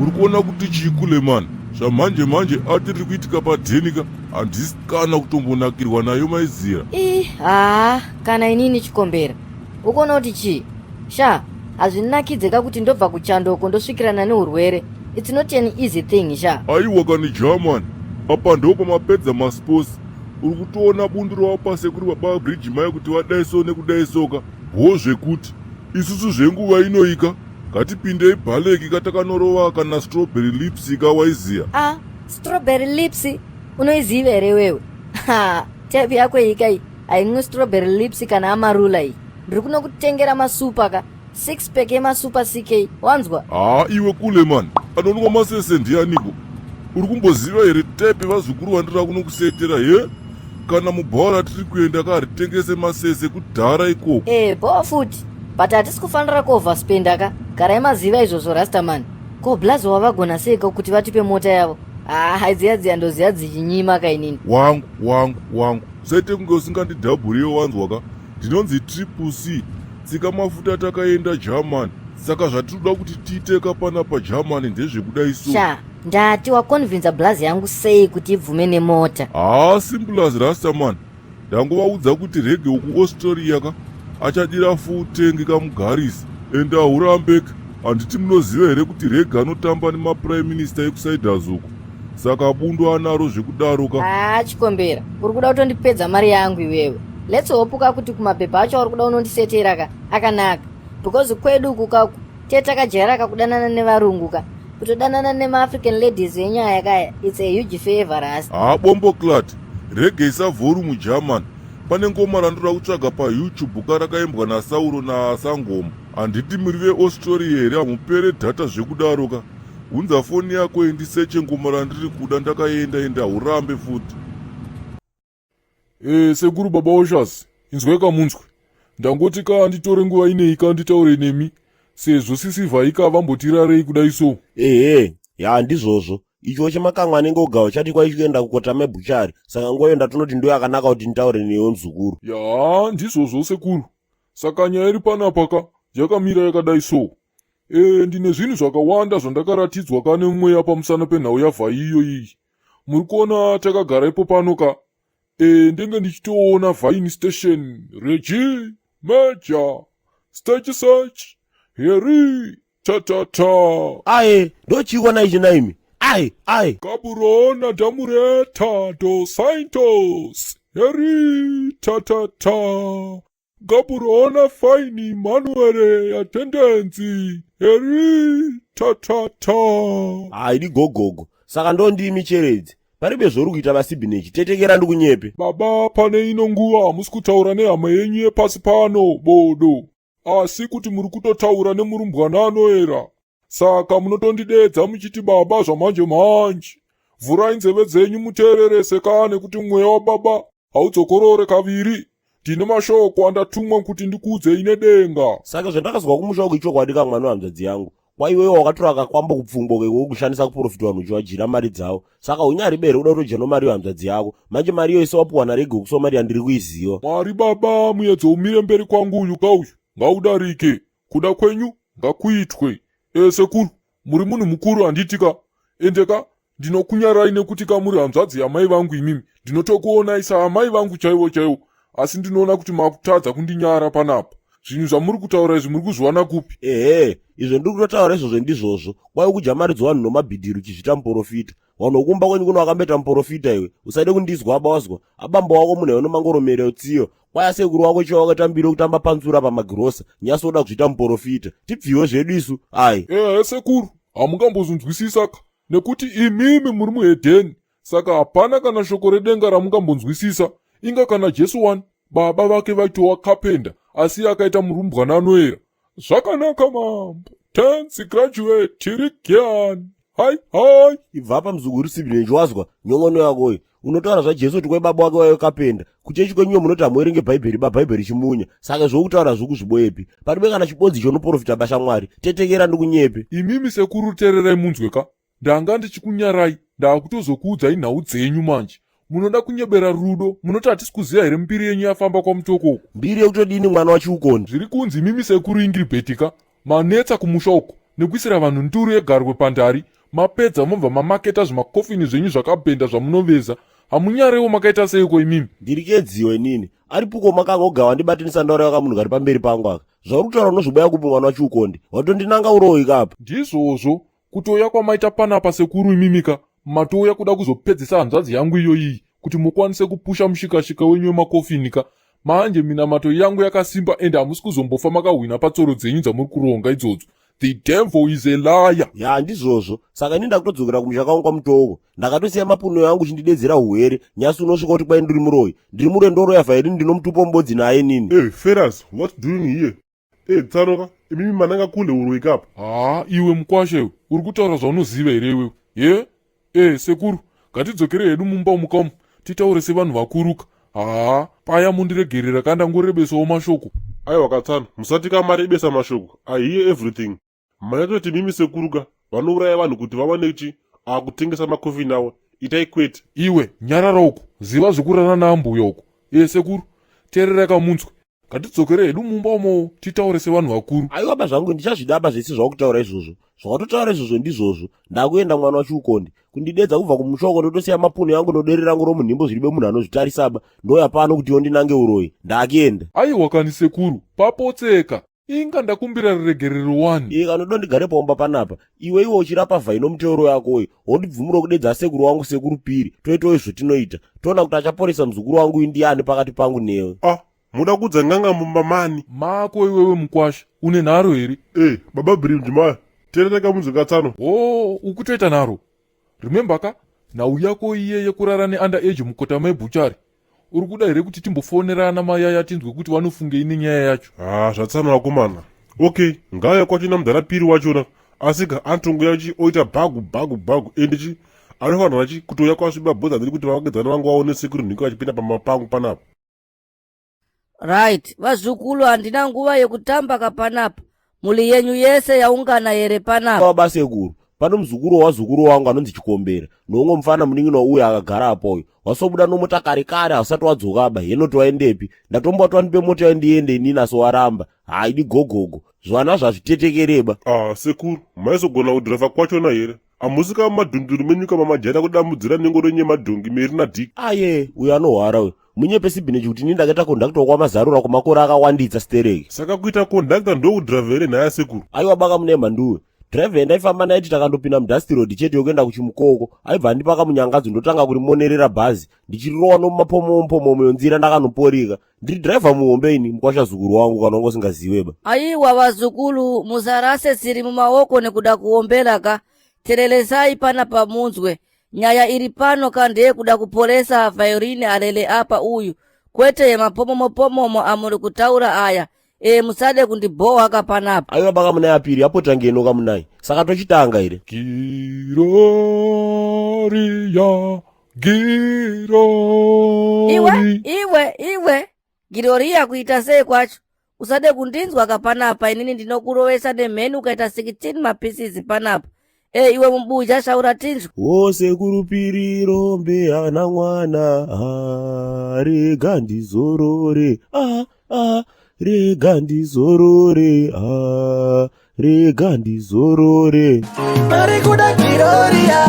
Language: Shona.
muri kuona kuti chikule mani zvamanje manje atiri kuitika padhenika handisi kana kutombonakirwa nayo maiziya. Kana inini Chikombera ukuona kuti chii sha hazvinakidzeka kuti ndobva kuchandoko ndosvikirana neurwere. It's not an easy thing sha. Aiwa kani German apa ndo pamapedza masports uri kutoona bundu ravo pasekuri baba bridge mai kuti vadaiso nekudaisoka zvekuti isusu zvenguva inoika ngatipindei bhaleki katakanorova kana strawberry lips kawaiziya. Strawberry lips unoiziva here wewe? Tepi yako ikai haimwe strawberry lips kana amarula iyi. Ndiri kuno kutengera masupa ka 6 pack emasupa CK wanzwa? Iwe kule mani anonwa masese ndianiko uri kumboziva here tepi vazukuru vandira kuno kusetera he kana mubhara tiri kuenda karitengese masese kudhara ikoko. Boa futi but hatisi kufanira kuoverspenda ka garai maziva izvozvo Rastaman. Ko blazi wavagona seika kuti vatipe mota yavo? Dziya ndoziya dzichinyima kainini wangu saite kunge usingandidhabhuriyo wanzwa ka ndinonzi triple C tsika mafuta takaenda Germany saka zvatiroda kuti tiiteka pana paGermany ndezvekudai so. Ndati wakonvinza blazi yangu sei kuti ibvume nemota? Simple as Rastaman. Ndangovaudza kuti rege uku Australia ka achadira futengi kamugarisi ende ahurambeka. Handiti munoziva here kuti rege anotamba nemaprime minister ekusaidhas uku saka bundo anaro zvekudaro ka. Chikombera uri kuda kutondipedza mari yangu iwewe. Let's hope kuti kumapepa acho uri kuda unondisetera ka akanaka because kwedu uku kaku tetakajaira kakudanana nevarungu ka kutodanana nemaafrican ladies yenyaya kaya it's a huge favor as. Bombo clat rege isavhoru mugerman pane ngoma randoda kutsvaga payoutube karakaimbwa nasauro nasangoma handiti muri veaustralia here hamupere dhata zvekudaro ka unza foni yako indiseche ngoma randiri kuda ndakaenda urambe futi. Sekuru baba Oshas inzwai kamunzwe ndangoti ka nditore nguva inei kanditaure nemi sezvo sisivha ikavambotirarei kudai so. Ndizvozvo icho chemakamwa anenge ogawa chati kwaichienda kukota mebuchari saka ngoenda tonoti ndo yakanaka kuti nditaure neyo nzukuru. Ndizvozvo sekuru saka nyaya iri panapa ka yakamira yakadai so. Ndine zvinhu zvakawanda zvandakaratidzwa kane mweya pamusana penhau yavha iyo iyi muri kuona takagara ipo pano ka ndenge ndichitoona vhaini station regi major stage search heri ndochiona ichi naimi kaburona damureta do saintos heri gaburona faini manuere atendenzi heri idi gogogo saka ndondimi cheredzi paribe zvori kuita vasibhinechi tetekera ndikunyepe. Baba pane ino nguva hamusi kutaura nehama yenyu yepasi pano bodo asi kuti muri kutotaura nemurumbwana anoera saka munotondidedza muchiti baba zvamanje manje. Vhurai nzeve dzenyu muteererese kane kuti mweya wababa haudzokorore kaviri. Ndine mashoko andatumwa kuti ndikuudzei nedenga. Saka zvandakazwa kumusha ichokwadi kamwana wahanzvadzi yangu kwaiwewo wakatora kakwamba kupfungwa kweko kushandisa kuprofita vanhu uchiwajira mari dzavo saka unyari bere uda kutojeno mari yohanzvadzi yako manje mari iyo isewapuwa narege kusoma mari yandiri kuiziva. Mwari baba muyedzo umire mberi kwangu uyu kauyu ngaudarike kuda kwenyu ngakuitwe. Sekuru muri munhu mukuru handitika endeka ndinokunyarai nekuti kamuri hanzvadzi yamai vangu imimi ndinotokuonai saamai vangu chaivo asi ndinoona kuti makutadza kundinyara panapa. Zvinhu zvamuri kutaura izvi muri kuzviwana kupi? Izvo ndiri kutotaura izvozvo ndizvozvo kwai kujamaridzwa vanhu nomabhidhiri uchizvita muprofita vanhu wokumba kwenyu kuno wakambeta muprofita iwe usade kundizwa abawazwa abamba wako munhu iwe nomangoromere utsiyo kwai sekuru wako chiwa wakatambire kutamba panzura pamagirosa nyasi oda kuzvita muprofita tibviwe zvedu isu sekuru hamungambozvinzwisisa ka nekuti imimi muri muhedheni saka hapana kana shoko redenga ramungambonzwisisa inga kana Jesu 1 baba vake vaitowa kapenda asi akaita murumbwana anoera. Zvakanaka mambo tenzi graduate tirigian hai ibva pamuzukuru sibhinechi wazwa nyongono yakoyo unotaura zvajesu kuti kwai baba wake waiwe kapenda kuchechi kwenyuwe munoti hamuerenge bhaibheri babhaibheri chimunya saka zvokutaura zvokuzviboyepi paribe kana chibodzi chonoprofita basha mwari tetekera ndikunyepe. Imimi sekuru tererai munzweka ndanga ndichikunyarai ndaakutozokuudzai nhau dzenyu manje munoda kunyebera rudo munoti hatisi kuziva here mbiri yenyu yafamba kwamutokoko. Mbiri yekutodini mwana wachiukondi zviri kunzi mimi sekuru ingiri betika manetsa kumusha uko nekuisira vanhu nduru yegarwe pandari. Mapedza mobva mamaketa zvimakofini zvenyu zvakabhenda zvamunoveza. Hamunyarewo makaita seiko imimi? Ndiri kedziwa inini. Aripuko makanga ogawa ndibatinisa ndaura yakamunhu gari pamberi pangu aka. Zvauri kutaura unozvoboya kupa mwana wachiukonde. Watondinanga uroyi kapa. Ndizvozvo kutouya kwamaita panapa sekuru imimika. Matouya kuda kuzopedzisa hanzvadzi yangu iyoyi kuti mukwanise kupusha mushikashika wenyu wemakofinika. Manje mina mato yangu yakasimba ende hamusi kuzombofa makahwina patsoro dzenyu dzamuri kuronga idzodzo. The devil is a liar. Ya ndizvozvo. Saka ini ndakutodzokera kumusha kwangu kwamutoko. Ndakatosiya mapuno yangu chindidedzera uwere. Nyasi unosvika kuti kwai ndiri muroyi. Ndiri murendo royavha iri ndinomutupo mbodzi naye nini. Hey, Ferraz, what doing here? Hey, Tsaroka, imimi mananga kule uroyi kapa. Iwe mukwashe, uri kutaura zvaunoziva here iwewe? Ye? Sekuru, ngatidzokere hedu mumba mukamu. Titaure sevanhu vakuruka. Paya mundiregerera kanda ngorebesawo mashoko. Aiwa Katsana, musati kamarebesa mashoko. I hear everything. Mayatoti mimi sekuruka, vanouraya vanhu kuti vawane chi akutengesa makofini awo. Itai kwete. Iwe, nyarara uku, ziva zvekurara naambuya uku. Sekuru, teerera kamunzwe. Ngatidzokere hedu mumba umo titaure sevanhu vakuru. Aiwa bazvangu ndichazvidaba zvese zvakutaura izvozvo. Zvakatotaura izvozvo ndizvozvo. Ndakuenda mwana wachiukonde. Kundidedza kubva kumushoko ndotosiya mapuno yangu nodere rangu romunhimbo zviribe munhu anozvitarisaba. Ndoya pano kuti ndinange uroyi. Ndakienda. Aiwa kani sekuru, papotseka. Inga ndakumbira regerero wani. Kanodo ndigare paumba panapa. Iwe uchirapa vhaino muteuro yakoyo. Wondibvumira kudedza sekuru wangu sekuru piri. Toitawo zvotinoita. Toona kuti achaporesa muzukuru wangu indiani pakati pangu newe. Muda kudza nganga mumba mani? Mako iwewe mukwasha, une nharo here? Baba Brimjimaya, tereka munzwe Katsano. Ukutoita nharo. Remember ka, nhau yako iye yekurara neunderage mukota mebhuchari. Uri kuda here kuti timbofonerana mayaya tinzwe kuti vanofunge ine nyaya yacho? Zvatsana wakomana. Okay, ngaya kwachina mudhara piri wachona. Asika antongo yachi oita bhagu endichi anofanira chi kutouya kwasviba bhodha ndiri kuti vavakedzana vangu vaone sekuru nhingi vachipinda pamapangu panapa. Right, vazukulu handina nguva yekutamba kapanapa. Muli yenyu yese yaungana here panapa. Baba sekuru, pano muzukuru wazukuru wangu anonzi Chikombera. Nomwe mufana munin'ino uya akagara apoyo. Wasobuda nomotokari kare asati wadzokaba. Heno toaendepi? Ndatomboatwa ndipe mota yandiende inini aso waramba. Haidi gogogo. Zwana zvazvitetekereba. Sekuru, maizogona kudhiraivha kwachona here? Amusika madhunduru menyuka mamajana kudamudzira nengoro yemadhongi meri nadhiki. Uyo anohwara we. Munyepe sibhinechi kuti ini ndakaita kondakta kwamazarura kwamakore akawandidza stereki. Saka kuita kondakta ndokudhiraivha here nhaya sekuru? Aiwa baka mune manduwe. Driver yandaifamba naiti takandopinda mudusty road chete yokuenda kuchimukoko. Aibva ndipaka munyangadzo ndotanga kurimonerera bhazi. Ndichirowa nomumapomo yonzira ndakanoporika. Ndiri driver muhombe ini mukwasha zukuru wangu kana usingaziweba. Aiwa vazukulu, musarase siri mumaoko nekuda kuombela ka. Terelesai pana pamunzwe. Nyaya iri pano kandeye kuda kuporesa violine alele apa uyu. Kwete yemapomomo amuri kutaura aya. Musade kundiboha kapanapa. Aiwa baka munai apiri apota ngeno kamunai. Saka tochitanga here. Giroria. Iwe. Giroria kuita sei kwacho. Usade kundinzwa kapanapa inini ndinokurovesa nemheni ukaita 16 mapieces panapa. Iwe mbuja shaura tinzwa. Sekuru piri rombe hana mwana. Rega ndizorore. Rega ndizorore. Rega ndizorore. Marikuda Giroria.